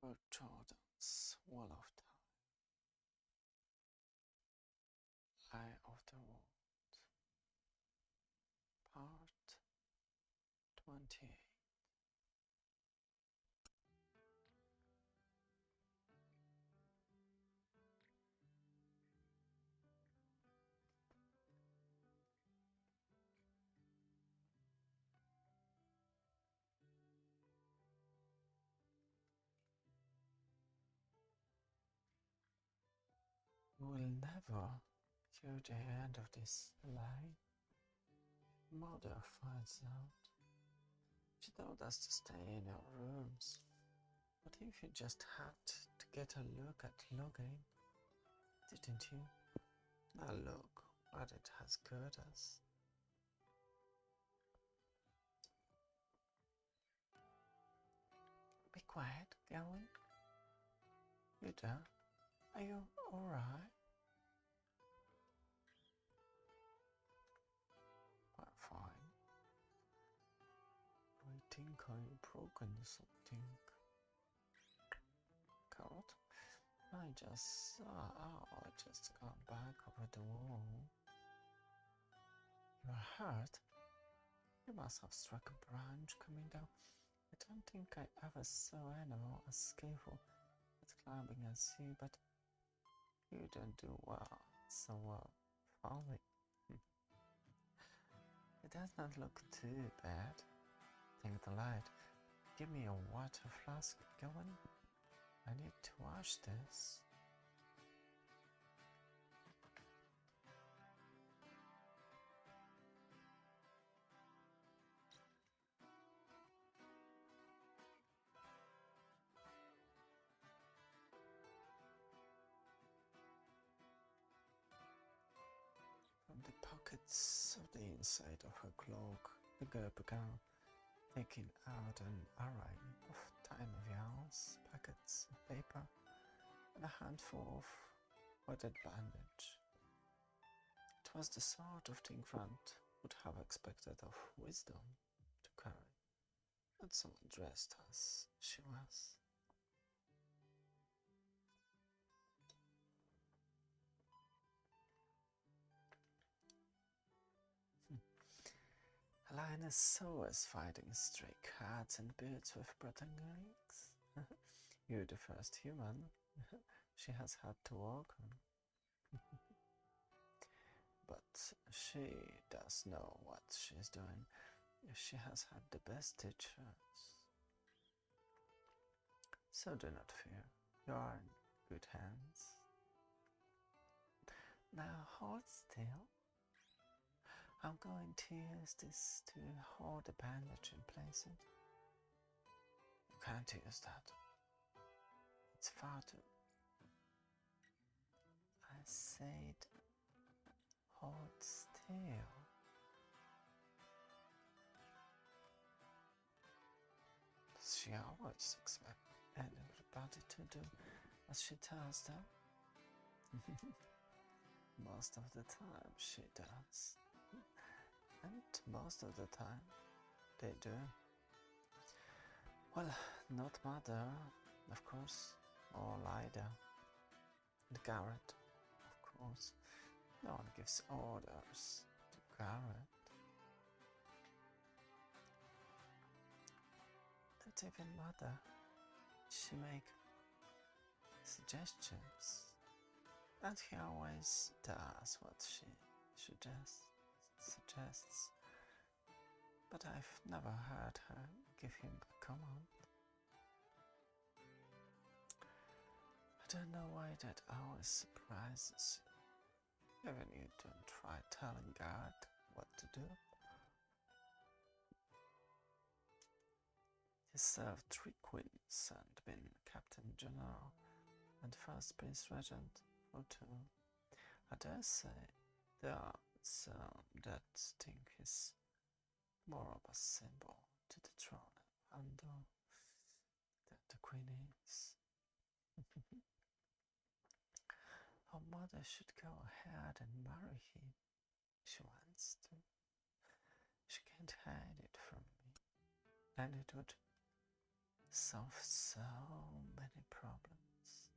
Robert Jordan's Wall of Time, Eye of the World, Part 28. We'll never hear the end of this lie. Mother finds out. She told us to stay in our rooms. But if you just had to get a look at Logan, didn't you? Now look what it has got us. Be quiet, Gowan. Yuta, are you alright? Quite fine. I think I've broken something. Carrot? I just got back over the wall. You're hurt? You must have struck a branch coming down. I don't think I ever saw anyone as skillful at climbing as you, but you don't do well, so well, falling. It does not look too bad. Take the light. Give me a water flask, Gowan. I need to wash this. From the pockets of the inside of her cloak, the girl began taking out an array of tiny vials, packets of paper, and a handful of wetted bandage. It was the sort of thing Grant would have expected of wisdom to carry, not someone dressed as she was. A lioness is always fighting stray cats and birds with broken legs. You're the first human she has had to walk on. But she does know what she's doing. She has had the best teachers. So do not fear. You are in good hands. Now hold still. I'm going to use this to hold the bandage in place. You can't use that. It's far too. I said hold still. Does she always expect everybody to do as she tells them? Most of the time she does. And most of the time they do. Well, not Mother, of course, or Lyda, and Garrett, of course. No one gives orders to Garrett. Not even Mother. She makes suggestions, and he always does what she suggests. But I've never heard her give him a command. I don't know why that always surprises you. Even you don't try telling God what to do. He served 3 queens and been Captain General and first Space Regent for 2. I dare say there are some that think he's more of a symbol to the throne of Andor than the Queen is. Her mother should go ahead and marry him. She wants to. She can't hide it from me. And it would solve so many problems.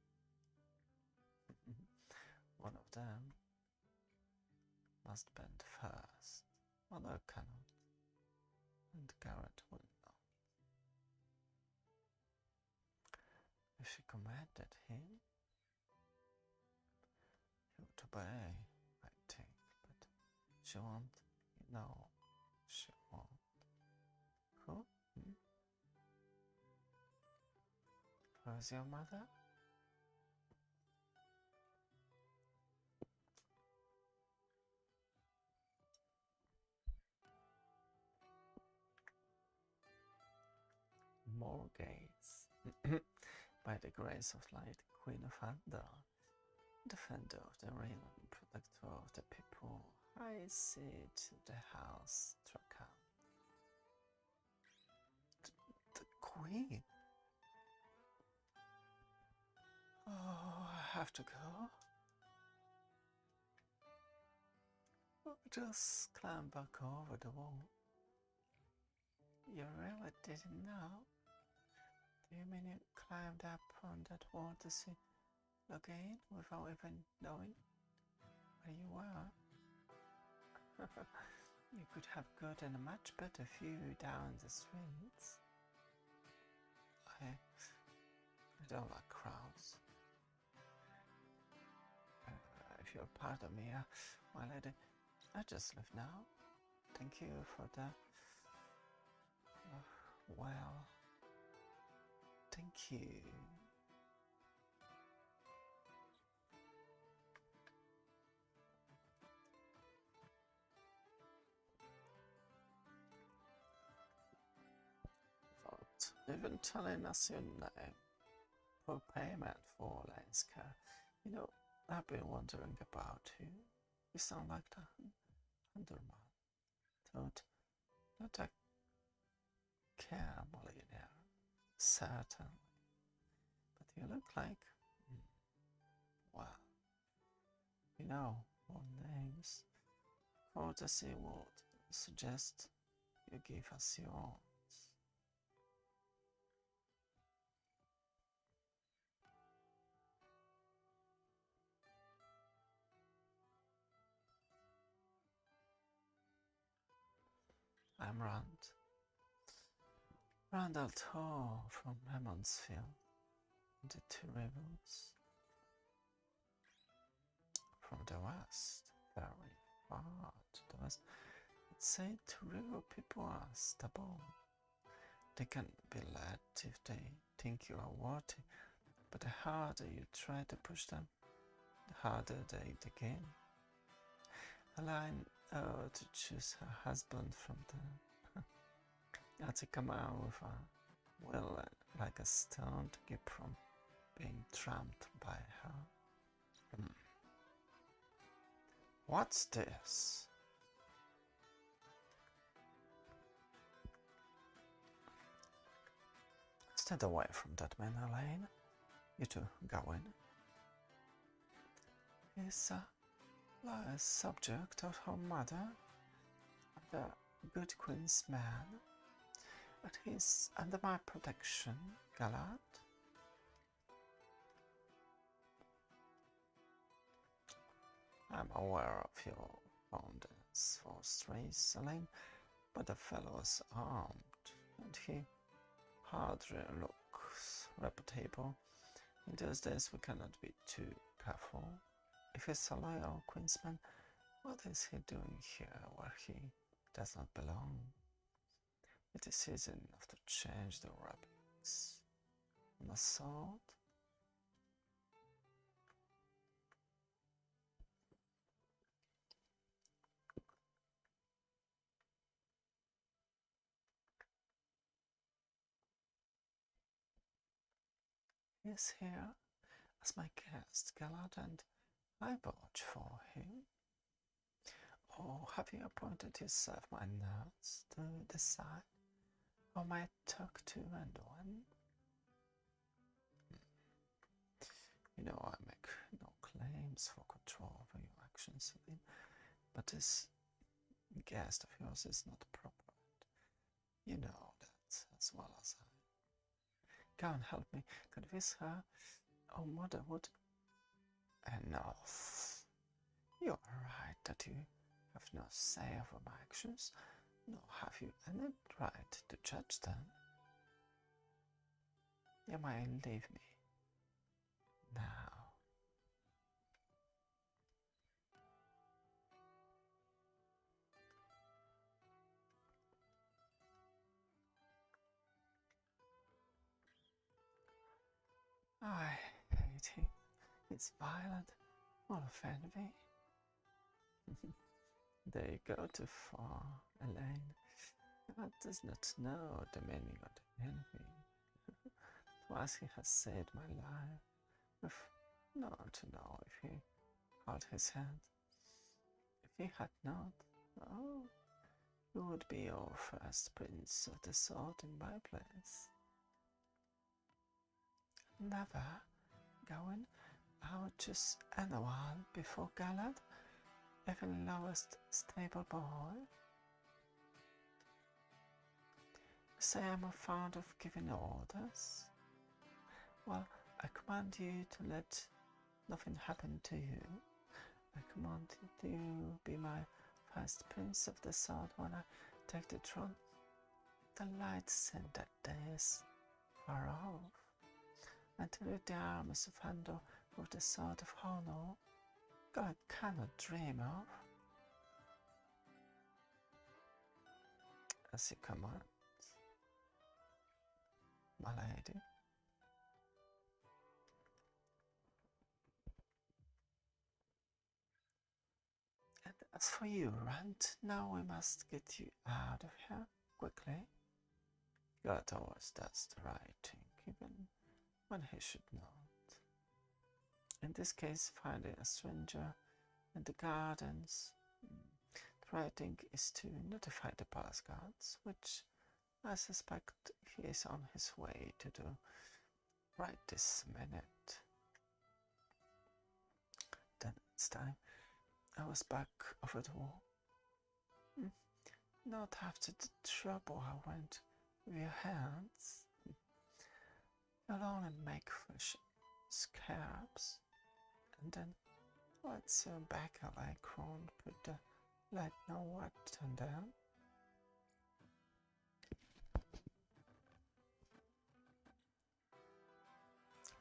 One of them must bend first, other cannot, and Garrett will not. If she commanded him, he would obey, I think, but she won't, she won't. Who? Who's your mother? Morghese. By the grace of light, Queen of Andor, defender of the realm, protector of the people, I seat the house Trakan. The Queen? Oh, I have to go? Just climb back over the wall. You really didn't know? Do you mean you climbed up on that wall to see Logain without even knowing where you were? You could have gotten a much better view down the streets. I don't like crowds. If you'll pardon me, my lady, I just leave now. Thank you for the... well... Thank you. Without even telling us your name. For payment for Lenska. I've been wondering about you. You sound like the Underman. Thought not a care millionaire. Certainly. But you look like... well, more names. Courtesy would suggest you give us yours. I'm Randall Tor from Emmonsfield, the Two Rivers. From the west, very far to the west. It's said Two River people are stubborn. They can be led if they think you are worthy, but the harder you try to push them, the harder they begin. Elaine to choose her husband from the attic man with a will like a stone to keep from being trampled by her. What's this? Stand away from that man, Elaine. You two, go in. He's the subject of her mother, the good queen's man, and he's under my protection, Galad. I'm aware of your fondness for strays, Elaine, but the fellow's armed, and he hardly looks reputable. In those days we cannot be too careful. If he's a loyal queensman, what is he doing here where he does not belong? It is season enough to change the rabbits. An assault? He is here as my guest, Galad, and I vouch for him. Or have you appointed yourself my nurse to decide who might talk to and when? I make no claims for control over your actions, Celine, but this guest of yours is not proper. You know that as well as I. Go and help me convince her. Oh, mother would. Enough. You are right that you have no say over my actions, nor have you any right to judge them. You may leave me now. I hate him. He's violent, will offend me. There you go too far, Elaine. God does not know the meaning of the envy. Twice he has saved my life, with no one to know if he held his hand. If he had not, oh, you would be your first prince of the sword in my place. Never going out just anyone before Galad, even lowest stable boy. Say I'm fond of giving orders. Well, I command you to let nothing happen to you. I command you to be my first prince of the sword when I take the throne. The light sent that day is far off, and to rid the armies of Andor with the sword of honor, God cannot dream of. As you command, my lady. And as for you, Rand, now we must get you out of here quickly. God always does the right thing, even when he should not. In this case, finding a stranger in the gardens, the right thing is to notify the palace guards, which I suspect he is on his way to do right this minute. Then it's time I was back over the wall. Not after the trouble I went with your hands. You'll only make fresh scabs, and then let's back a Lycron, put the light know what and down.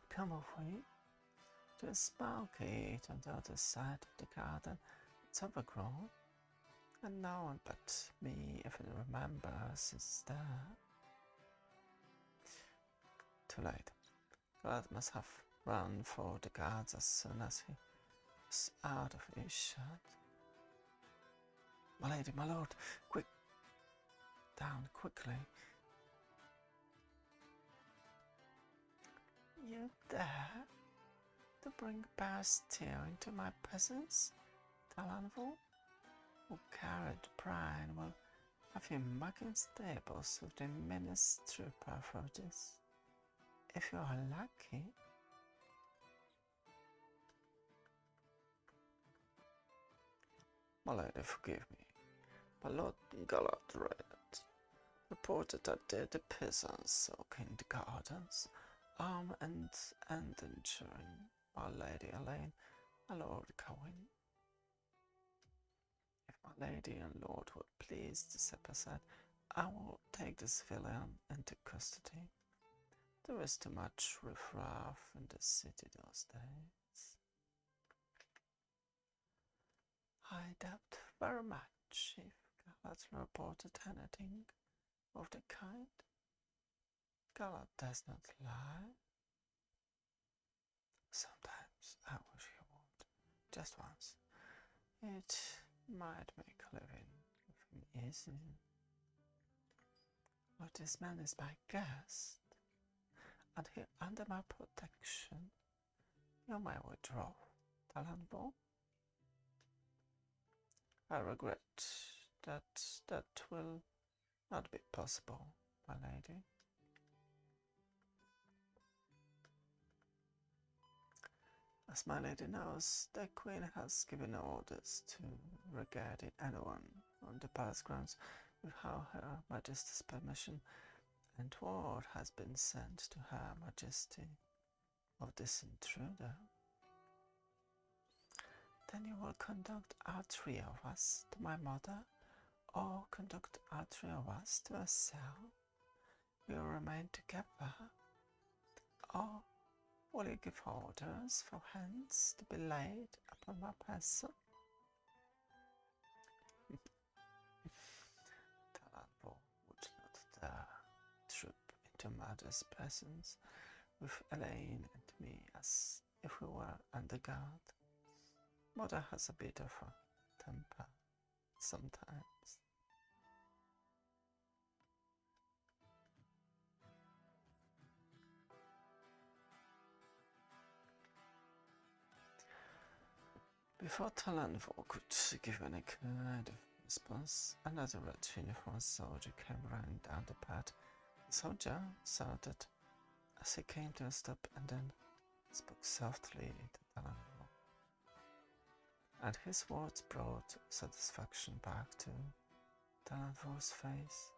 Come away to a small gate on the other side of the garden. It's overgrown, and no one but me even remembers it's there. Too late. God must have run for the guards as soon as he was out of earshot. My lady, my lord, quick! Down quickly. You dare to bring Bastille into my presence, Talanville? Who carried Brian will have you mucking stables with the menace trooper for this. If you are lucky. My lady, forgive me, but Lord Galadriel reported that the peasants soaking the gardens, armed and ensuring my lady Elaine and Lord Gawain. If my lady and lord would please to step aside, I will take the civilian into custody. There is too much riffraff in the city those days. I doubt very much if Galad reported anything of the kind. Galad does not lie. Sometimes I wish he would, just once. It might make living with him easy. But this man is my guest, and he under my protection. You may withdraw, Talanville. I regret that will not be possible, my lady. As my lady knows, the Queen has given orders to regarding anyone on the palace grounds without Her Majesty's permission, and word has been sent to Her Majesty of this intruder. Then you will conduct our three of us to my mother, or conduct our three of us to a cell. We will remain together, or will you give orders for hands to be laid upon my person? Talanvo would not dare troop into Mother's presence with Elaine and me as if we were under guard. Mother has a bit of a temper sometimes. Before Talanvo could give any kind of response, another red uniformed soldier came running down the path. The soldier shouted as he came to a stop and then spoke softly to Talanvo. And his words brought satisfaction back to Talanvo's face.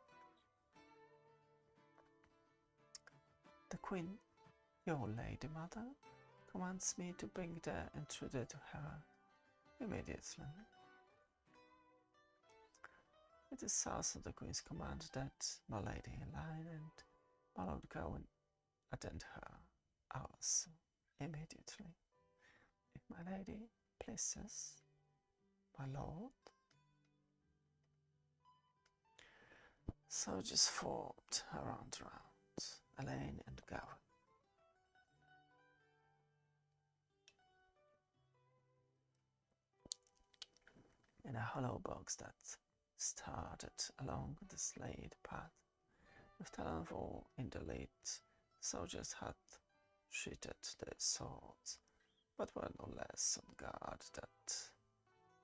The Queen, your lady mother, commands me to bring the intruder to her immediately. It is also the Queen's command that my Lady Elaine and my Lord Gawain attend her also immediately. If my Lady pleases, my Lord. Soldiers formed around Elaine and Gawain. In a hollow box that started along the slayed path, with Talanvo in the lead, soldiers had sheathed their swords, but were no less on guard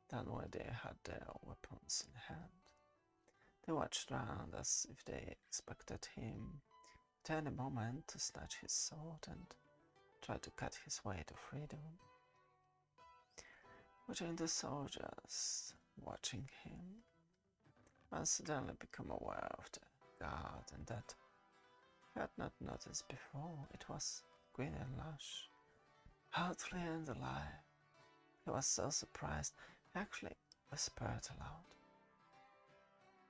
than when they had their weapons in hand. They watched round as if they expected him at any moment to snatch his sword and try to cut his way to freedom. Watching the soldiers, watching him, one suddenly became aware of the guard and that he had not noticed before. It was Gwyn Lush, healthy and alive. He was so surprised, he actually whispered aloud,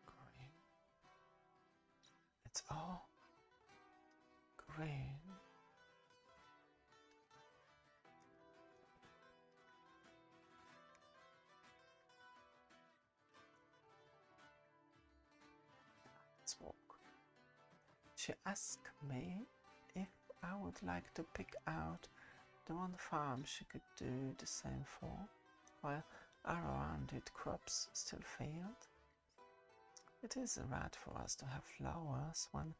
"Green. It's all green." Let's walk. She asked me if I would like to pick out the one farm she could do the same for, while our rounded crops still failed. It isn't right for us to have flowers when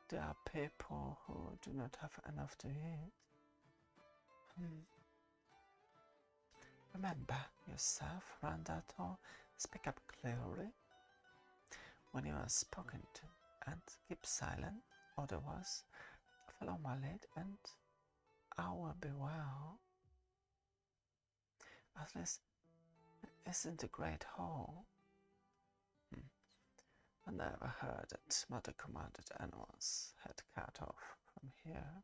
there are people who do not have enough to eat. Remember yourself, Randator. Speak up clearly when you are spoken to, and keep silent, otherwise follow my lead and I will be well. At least isn't the great hall. I never heard that Mother commanded anyone's head cut off from here.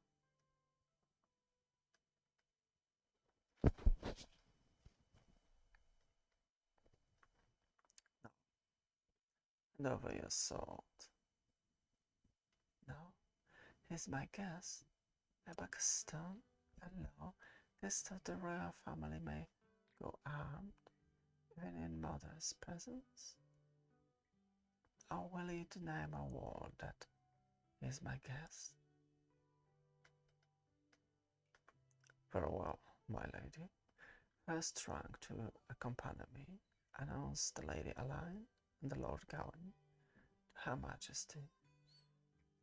No. Hand over your sword. No. Here's my guest, Rebecca Stone. Hello. Guest of the royal family may go armed, even in Mother's presence. Or will you deny my word that he is my guest? Very well, my lady. First rank to accompany me, announced the Lady Elaine and the Lord Gawain to Her Majesty.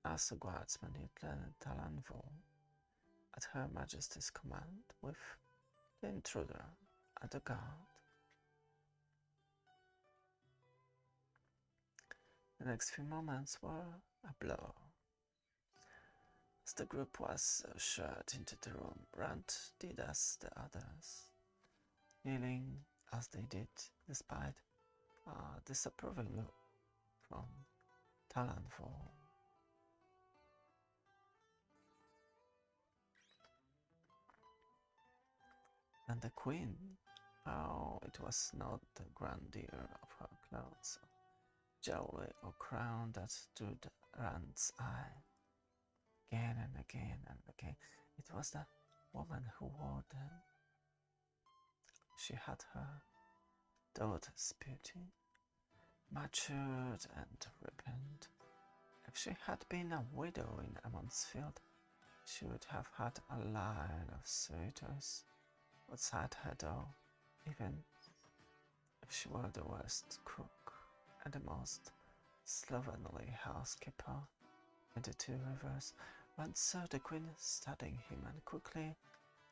As the guardsman, Lieutenant Talanvo, at Her Majesty's command, with the intruder and the guard. The next few moments were a blur. As the group was ushered into the room, Brant did as the others, kneeling as they did, despite a disapproving look from Talanvo. And the queen, oh, it was not the grandeur of her clothes, jewelry, or crown that drew Rand's eye. Again and again and again, it was the woman who wore them. She had her daughter's beauty, matured and ripened. If she had been a widow in Emmonsfield, she would have had a line of suitors outside her door, even if she were the worst cook and the most slovenly housekeeper in the Two Rivers. Rand saw the queen studying him and quickly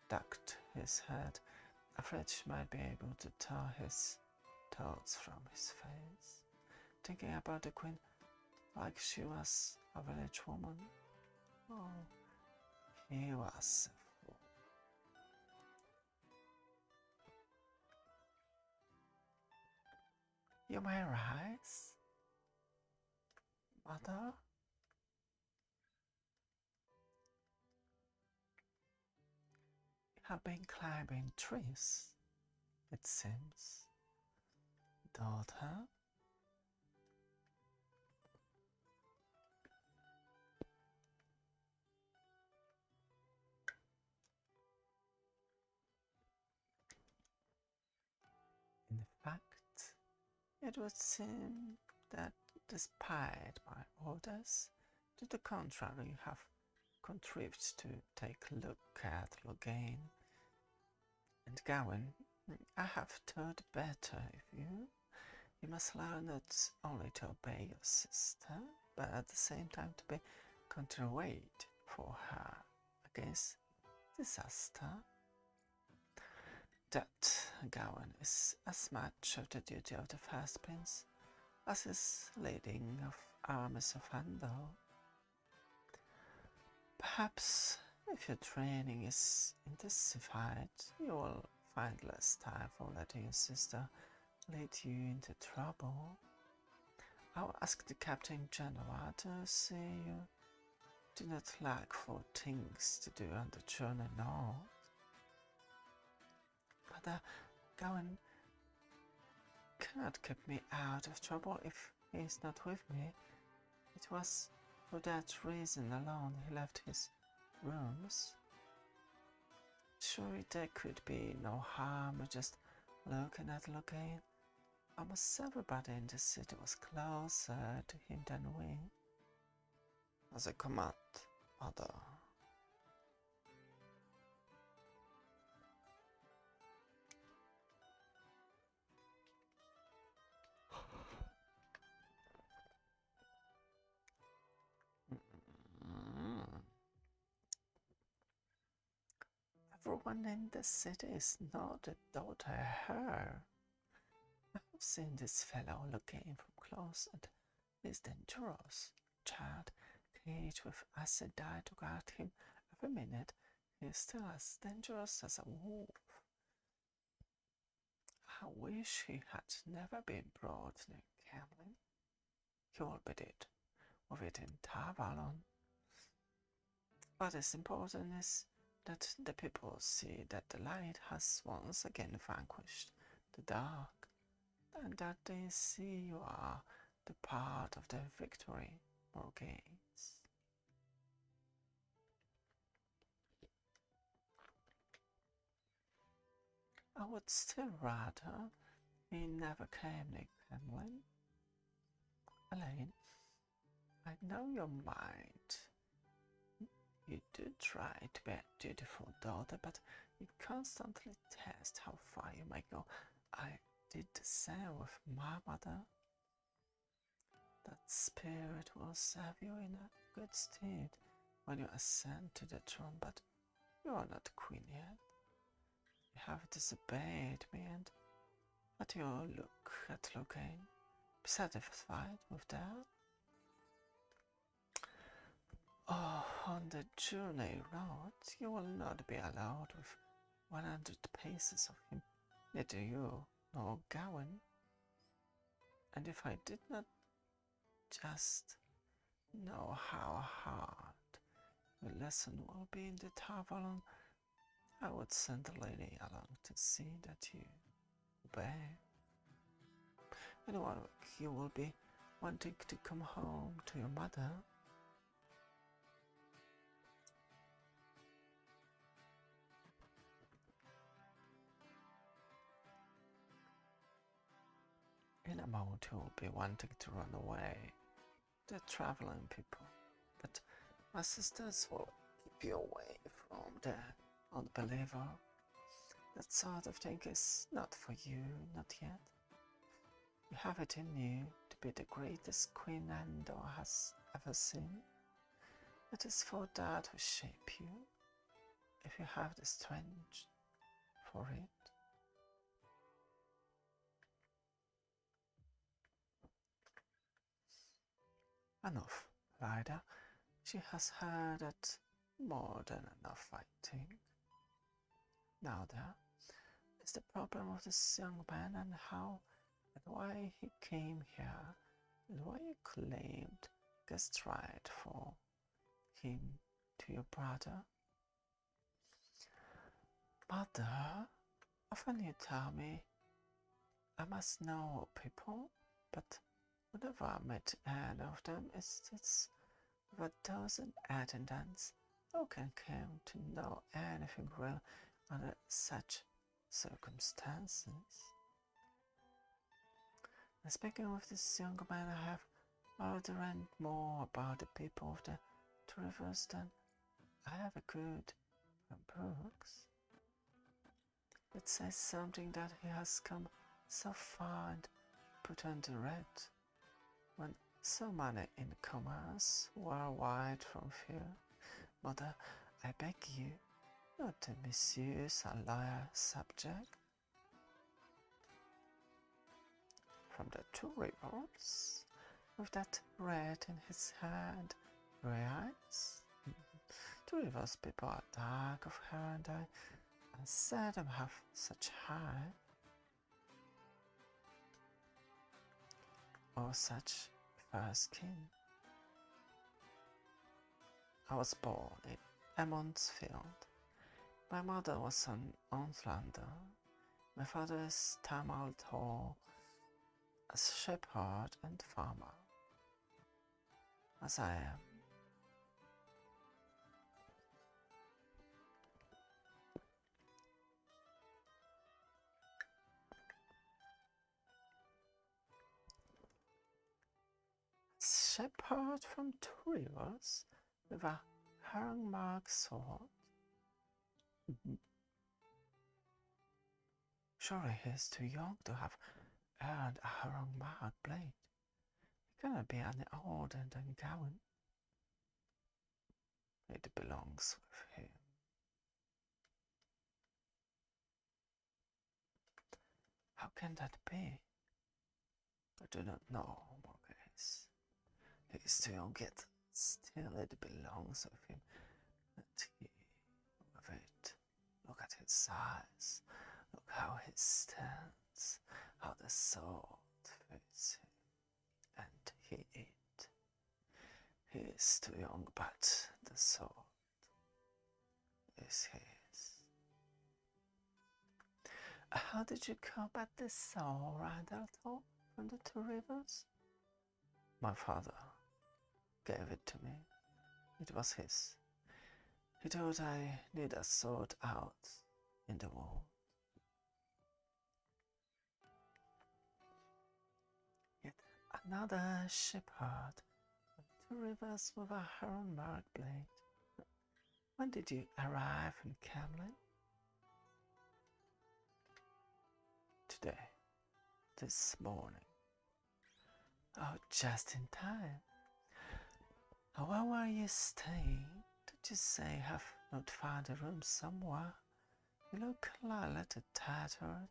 ducked his head, afraid she might be able to tear his thoughts from his face, thinking about the queen like she was a village woman. Oh, he was a fool. You may rise, mother. You have been climbing trees, it seems, daughter. In fact, it would seem that despite my orders, to the contrary, you have contrived to take a look at Loghain and Gawain. I have thought better of you. You must learn not only to obey your sister, but at the same time to be counterweight for her against disaster. That, Gawain, is as much of the duty of the first prince as is leading of armies of Andor. Perhaps if your training is intensified, you will find less time for letting your sister lead you into trouble. I'll ask the Captain General to see you do not lack for things to do on the journey north. But Gawain cannot keep me out of trouble if he is not with me. It was for that reason alone he left his rooms. Surely there could be no harm in just looking at Loghain. Almost everybody in the city was closer to him than we. As a command, mother. Everyone in the city is not a daughter her. I have seen this fellow Loghain from close, and he is dangerous. Child, caged with acid dye to guard him every minute, he is still as dangerous as a wolf. I wish he had never been brought near Camlin. He will be dead within Tarvalon. What is important is that the people see that the light has once again vanquished the dark, and that they see you are the part of their victory, Morghese. I would still rather he never came near Camlin. Elaine, I know your mind. You do try to be a dutiful daughter, but you constantly test how far you may go. I did the same with my mother. That spirit will serve you in a good stead when you ascend to the throne, but you are not queen yet. You have disobeyed me, and at your look at Loghain, be satisfied with that. Oh, on the journey road, you will not be allowed with 100 paces of him, neither you nor Gawain. And if I did not just know how hard the lesson will be in the Tarvalon, I would send the lady along to see that you obey. In 1 week you will be wanting to come home to your mother. In a moment you will be wanting to run away. They're traveling people, but my sisters will keep you away from the unbeliever. That sort of thing is not for you, not yet. You have it in you to be the greatest queen Andor has ever seen. It is for that who shape you, if you have the strength for it. Enough, Lyda. She has heard it more than enough, I think. Now there is the problem of this young man and how and why he came here and why you claimed guest right for him to your brother. Mother, often you tell me I must know people, but whenever I met any of them, it's with a dozen attendants. Who can come to know anything real under such circumstances? And speaking of this young man, I have already read more about the people of the two rivers than I ever could from books. It says something that he has come so far and put on the red, when so many incomers were wide from fear. Mother, I beg you not to misuse a loyal subject. From the two rivers, with that red in his hand, grey eyes. Two rivers people are dark of hair and eye, and seldom have such high or such fair skin. I was born in Emonsfield. My mother was an Outlander. My father is Tamal Thor, a shepherd and farmer, as I am. Shepherd from two rivers with a herring-mark sword. Surely he is too young to have earned a herring-mark blade. He cannot be any older than Gawain. It belongs with him. How can that be? I do not know, Morghese. He is too young yet. Still it belongs with him. And he, with it, look at his size. Look how he stands. How the sword fits him. And he is too young, but the sword is his. How did you come at the sword, Randall, from the two rivers? My father gave it to me. It was his. He thought I need a sword out in the world. Yet another shepherd from two rivers with a herring-mark blade. When did you arrive in Camlin? Today. This morning. Oh, just in time. Where were you staying? Did you say have not found a room somewhere? You look a little tattered,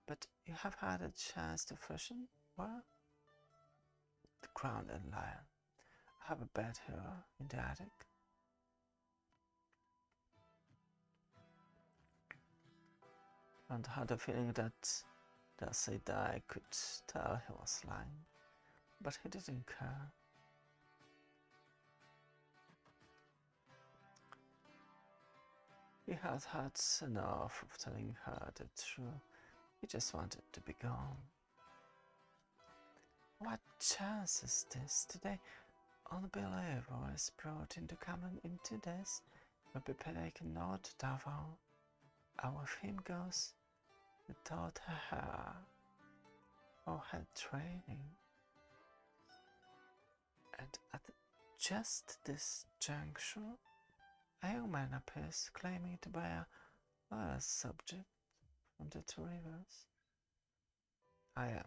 but you have had a chance to freshen. Where? The Crown and Lion. I have a bed here in the attic. And had a feeling that I could tell he was lying, but he didn't care. He had had enough of telling her the truth. He just wanted to be gone. What chance is this? Today, unbeliever is brought into common into this, will be taken not devil. And with him goes the taught her or her training. And at just this juncture, a young man appears claiming to be a subject from the two rivers. I am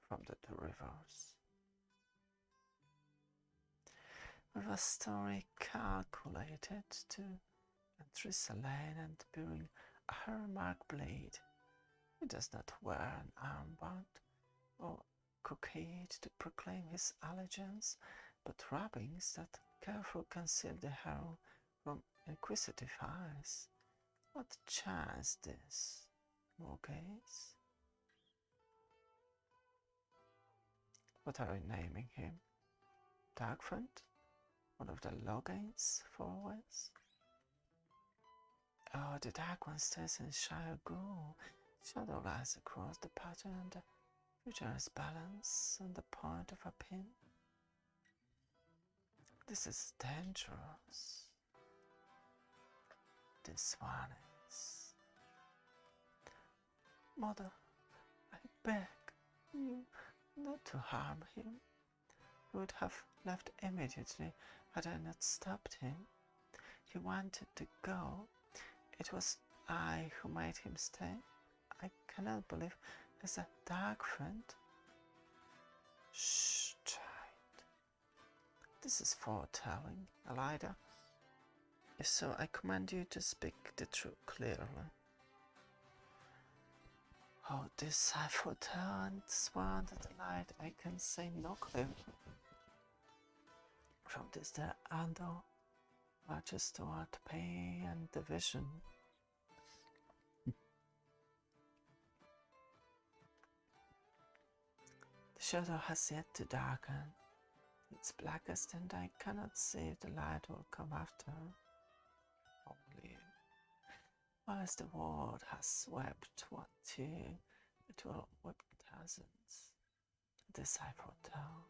from the two rivers. With a story calculated to interest a lane and bearing a hallmark blade, he does not wear an armband or cockade to proclaim his allegiance, but wrappings that carefully conceal the hero from inquisitive eyes. What chance this, Morgaze? What are you naming him? Darkfront? One of the Logain's followers? Oh, the Dark One stays in Shire Ghoul. Shadow lies across the pattern and the future is balanced on the point of a pin. This is dangerous. This one is. Mother, I beg you not to harm him. He would have left immediately had I not stopped him. He wanted to go. It was I who made him stay. I cannot believe he's a Darkfront. Shh, child. This is foretelling, Elida. If so, I command you to speak the truth clearly. Oh, this I foretell and swear under the light I can say no clearer. From this day Andor marches toward pain and division. The shadow has yet to darken. It's blackest and I cannot see if the light will come after. Only whilst the world has wept one tear, it will weep thousands. This I foretell.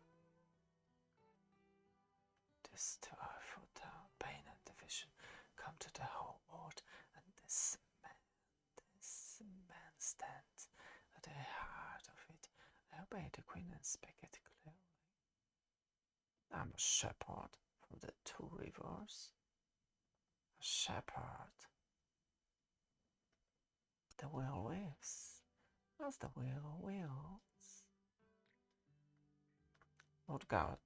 This too I foretell. Pain and division come to the whole world, and this man stands at the heart of it. I obey the Queen and speak it clearly. I'm a shepherd from the two rivers. A shepherd. The will lives, as the will wills. Lord God,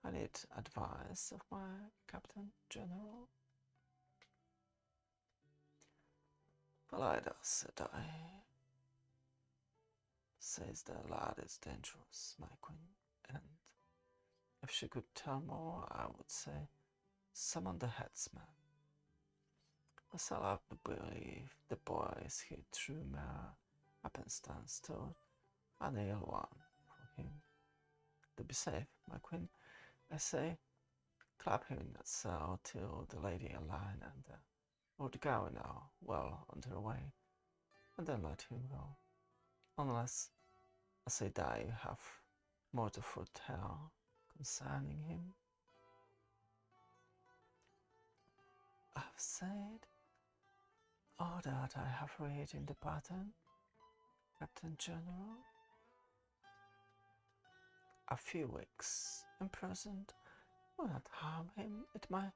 I need advice of my Captain General. Elida, said I, says the lad is dangerous, my queen, and if she could tell more, I would say, summon the headsman. I shall have to believe the boy is here through mere happenstance to an ill one for him. To be safe, my queen, I say, clap him in that cell till the Lady Aline and Lord Gawain are well on their way, and then let him go. Unless, as I die, you have more to foretell concerning him. I have said all that I have read in the pattern, Captain General. A few weeks imprisoned will not harm him. It might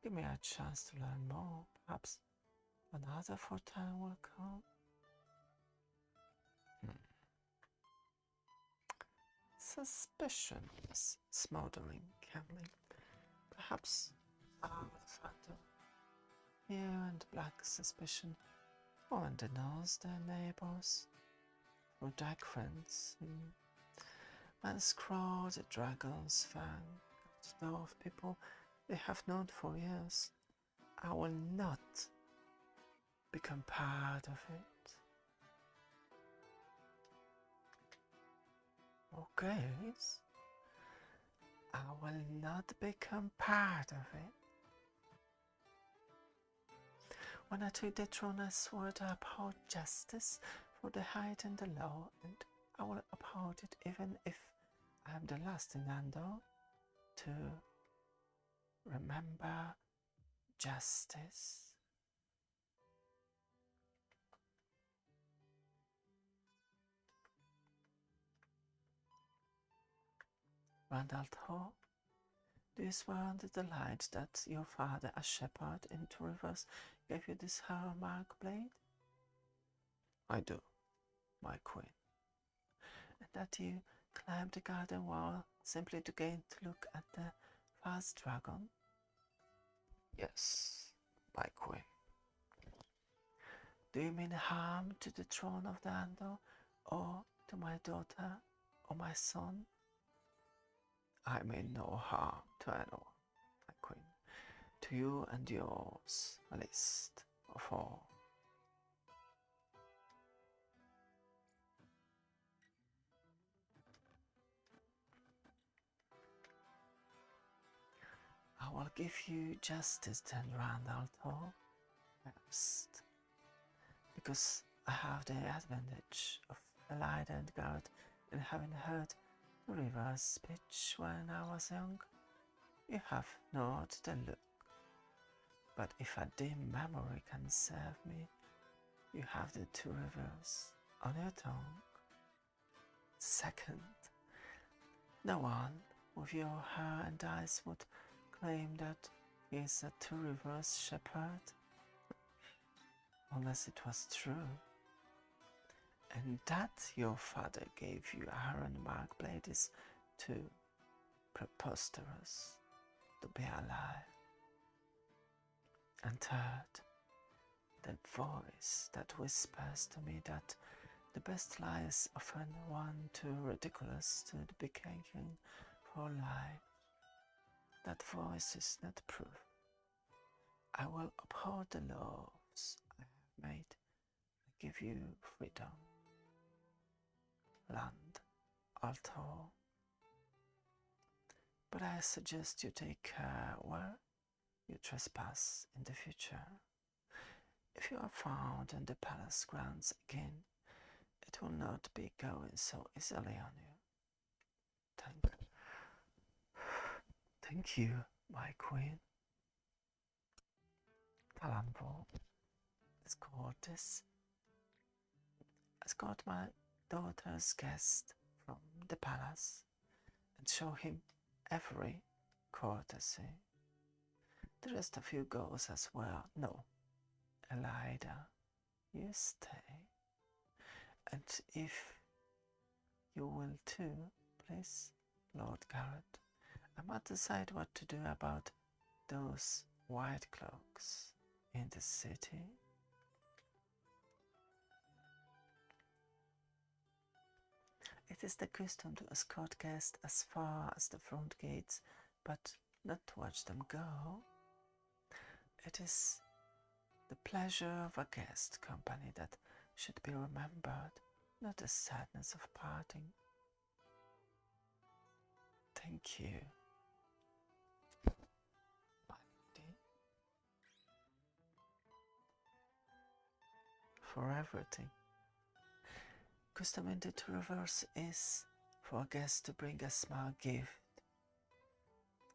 give me a chance to learn more. Perhaps another foretime will come. Suspicion is smoldering, Camley. Perhaps our factor here and black suspicion on the nose their neighbors or dark friends. Man's crawl the dragon's fang, the know of people they have known for years. I will not become part of it. Okay, I will not become part of it. When I took the throne, I swore to uphold justice for the high and the low, and I will uphold it even if I am the last in Andor to remember justice. Randall Thor, do you swear under the light that your father, a shepherd in Two Rivers, gave you this mark blade? I do, my queen. And that you climbed the garden wall simply to gain to look at the vast dragon? Yes, my queen. Do you mean harm to the throne of the Andor, or to my daughter, or my son? I mean no harm to anyone, my queen. To you and yours, least of all. I will give you justice then, Randall Thor, first, because I have the advantage of Elida and Garrett in having heard the river's speech when I was young. You have not the look, but if a dim memory can serve me, you have the Two Rivers on your tongue. Second, no one with your hair and eyes would claim that he is a Two Rivers shepherd, unless it was true, and that your father gave you Aaron Markblade is too preposterous to be alive. And third, that voice that whispers to me that the best lie is often one too ridiculous to be taken for life. That voice is not proof. I will uphold the laws I have made and give you freedom. Land, Altor. But I suggest you take care where you trespass in the future. If you are found in the palace grounds again, it will not be going so easily on you. Thank you, my queen. Talanvo, escort my daughter's guest from the palace and show him every courtesy. The rest of you goes as well. No, Elida, you stay. And if you will too, please, Lord Garrett, I must decide what to do about those white cloaks in the city. It is the custom to escort guests as far as the front gates, but not to watch them go. It is the pleasure of a guest company that should be remembered, not the sadness of parting. Thank you, my lady, for everything. Custom in the Two Rivers is for a guest to bring a small gift.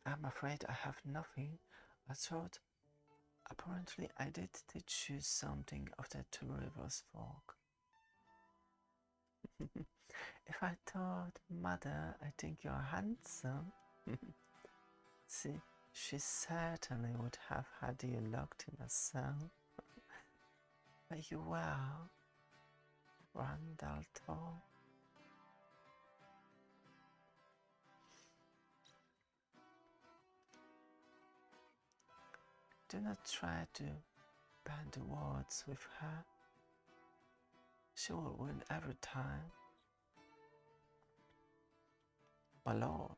I'm afraid I have nothing. I thought apparently I did teach you something of the Two Rivers folk. If I told Mother I think you're handsome, see, she certainly would have had you locked in a cell. But you will, Randall Thor. Do not try to bend the words with her. She will win every time. My lord,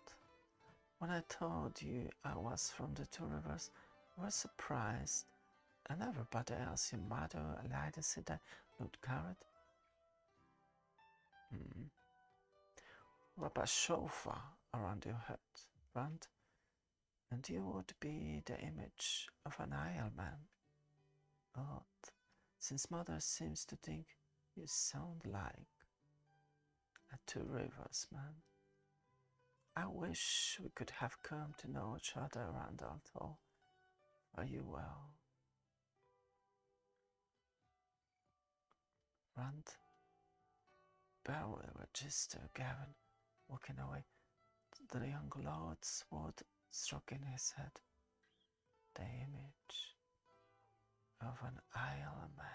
when I told you I was from the Two Rivers, you were surprised, and everybody else, your mother, Elida, said that Lord Garrett. Wrap a shofar around your head, Rand, and you would be the image of an Isle man. odd, since Mother seems to think you sound like a Two Rivers man. I wish we could have come to know each other, Randolph, or are you well? Rand barely registered Gavin walking away. The young lord sword stroking his head. The image of an Isle man